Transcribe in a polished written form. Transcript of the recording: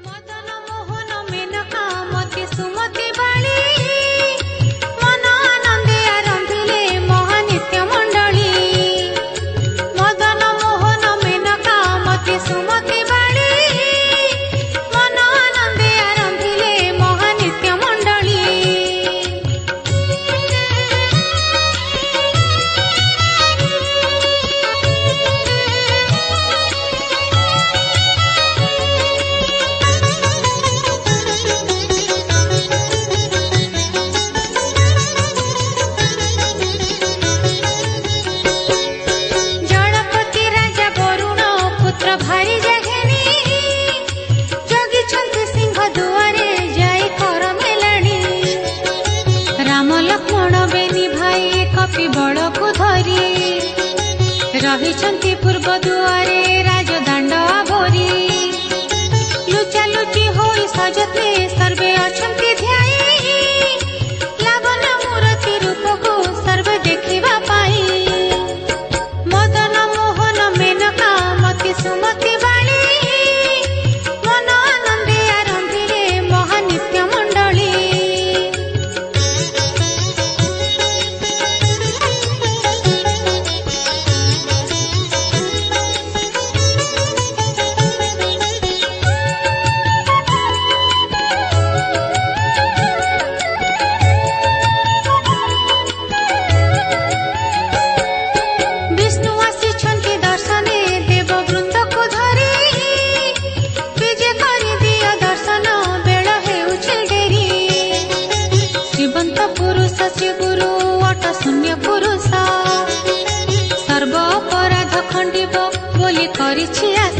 मदन मोहन मेनका मति सुमति बाली मन आनंदे आरंभिले महानित्य मंडली। मदन मोहन मेनका मति सुमति बाली मन आनंदे आरंभिले महानित्य मंडली। जड़पति राजा वरुण पुत्र भारी जघेनी जगिछन्ति सिंह दुआरे जाई कर मेलाणी। राम लक्ष्मण बेनी भाई कपि बड़को धरी रहिछन्ति पूर्व दुआरे राजदाण्ड आवरी। लुचा लुची होई सजते सर्वे अछन्ति ध्याई लावन मूर्ति रूपको सर्वे देखिबा पाई। मदन मोहन मेनका मति सुमति बाली मन आनंदे आरंभिले महानित्य मंडली। विष्णु आसिछन्ति दर्शने देव वृंद को धरी विजे करि दियो दर्शन बेळ हेउछि डेरी। श्रीवंत पुरुष श्री गुरु अट शून्य पुरुष सर्व अपराध खंडिब बोली करिछि आशा।